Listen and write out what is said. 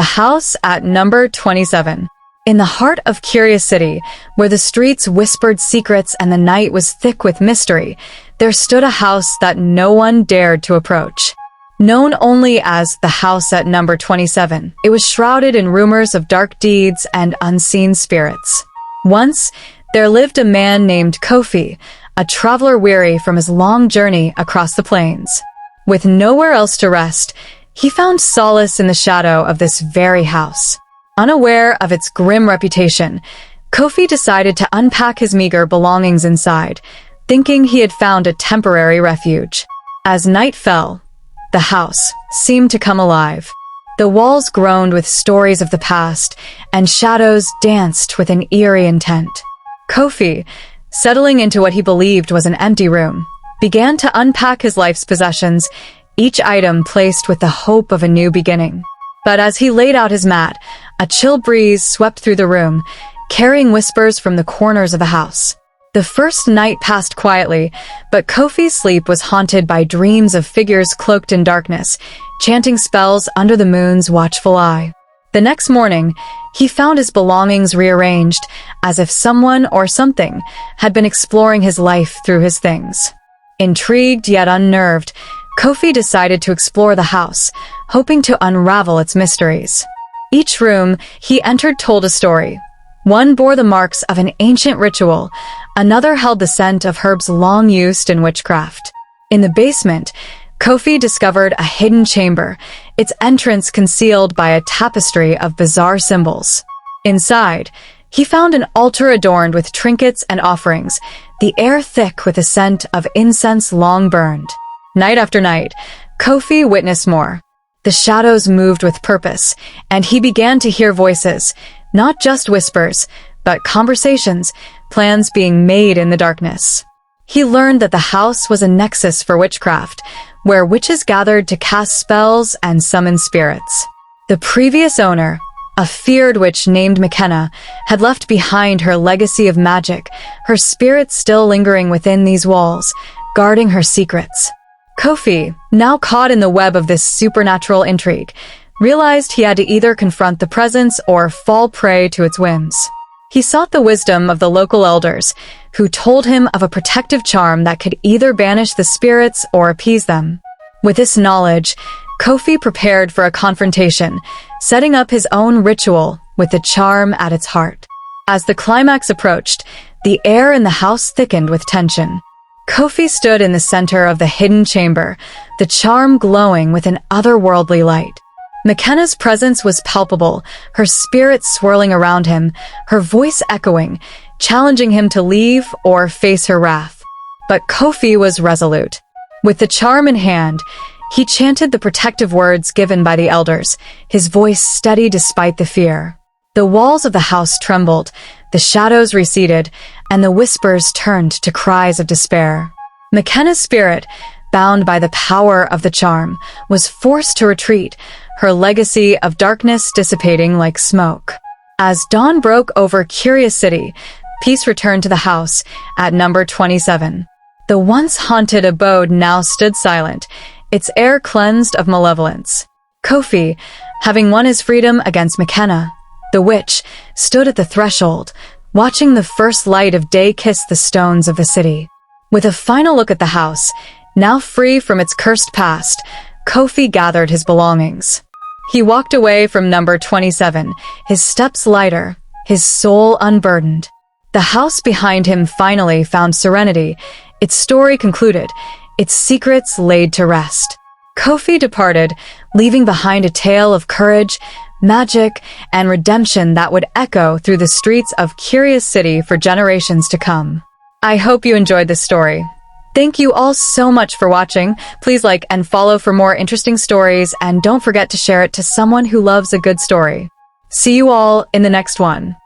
The house at number 27. In the heart of Curious City, where the streets whispered secrets and the night was thick with mystery, there stood a house that no one dared to approach. Known only as the house at number 27, it was shrouded in rumors of dark deeds and unseen spirits. Once, there lived a man named Kofi, a traveler weary from his long journey across the plains. With nowhere else to rest, he found solace in the shadow of this very house. Unaware of its grim reputation, Kofi decided to unpack his meager belongings inside, thinking he had found a temporary refuge. As night fell, the house seemed to come alive. The walls groaned with stories of the past, and shadows danced with an eerie intent. Kofi, settling into what he believed was an empty room, began to unpack his life's possessions, each item placed with the hope of a new beginning. But as he laid out his mat, a chill breeze swept through the room, carrying whispers from the corners of the house. The first night passed quietly, but Kofi's sleep was haunted by dreams of figures cloaked in darkness, chanting spells under the moon's watchful eye. The next morning, he found his belongings rearranged, as if someone or something had been exploring his life through his things. Intrigued yet unnerved, Kofi decided to explore the house, hoping to unravel its mysteries. Each room he entered told a story. One bore the marks of an ancient ritual, another held the scent of herbs long used in witchcraft. In the basement, Kofi discovered a hidden chamber, its entrance concealed by a tapestry of bizarre symbols. Inside, he found an altar adorned with trinkets and offerings, the air thick with the scent of incense long burned. Night after night, Kofi witnessed more. The shadows moved with purpose, and he began to hear voices, not just whispers, but conversations, plans being made in the darkness. He learned that the house was a nexus for witchcraft, where witches gathered to cast spells and summon spirits. The previous owner, a feared witch named McKenna, had left behind her legacy of magic, her spirit still lingering within these walls, guarding her secrets. Kofi, now caught in the web of this supernatural intrigue, realized he had to either confront the presence or fall prey to its whims. He sought the wisdom of the local elders, who told him of a protective charm that could either banish the spirits or appease them. With this knowledge, Kofi prepared for a confrontation, setting up his own ritual with the charm at its heart. As the climax approached, the air in the house thickened with tension. Kofi stood in the center of the hidden chamber, the charm glowing with an otherworldly light. McKenna's presence was palpable, her spirit swirling around him, her voice echoing, challenging him to leave or face her wrath. But Kofi was resolute. With the charm in hand, he chanted the protective words given by the elders, his voice steady despite the fear. The walls of the house trembled, the shadows receded, and the whispers turned to cries of despair. McKenna's spirit, bound by the power of the charm, was forced to retreat, her legacy of darkness dissipating like smoke. As dawn broke over Curious City, peace returned to the house at number 27. The once haunted abode now stood silent, its air cleansed of malevolence. Kofi, having won his freedom against McKenna, the witch, stood at the threshold, watching the first light of day kiss the stones of the city. With a final look at the house, now free from its cursed past, Kofi gathered his belongings. He walked away from number 27, his steps lighter, his soul unburdened. The house behind him finally found serenity, its story concluded, its secrets laid to rest. Kofi departed, leaving behind a tale of courage, magic, and redemption that would echo through the streets of Curious City for generations to come. I hope you enjoyed this story. Thank you all so much for watching. Please like and follow for more interesting stories, and don't forget to share it to someone who loves a good story. See you all in the next one.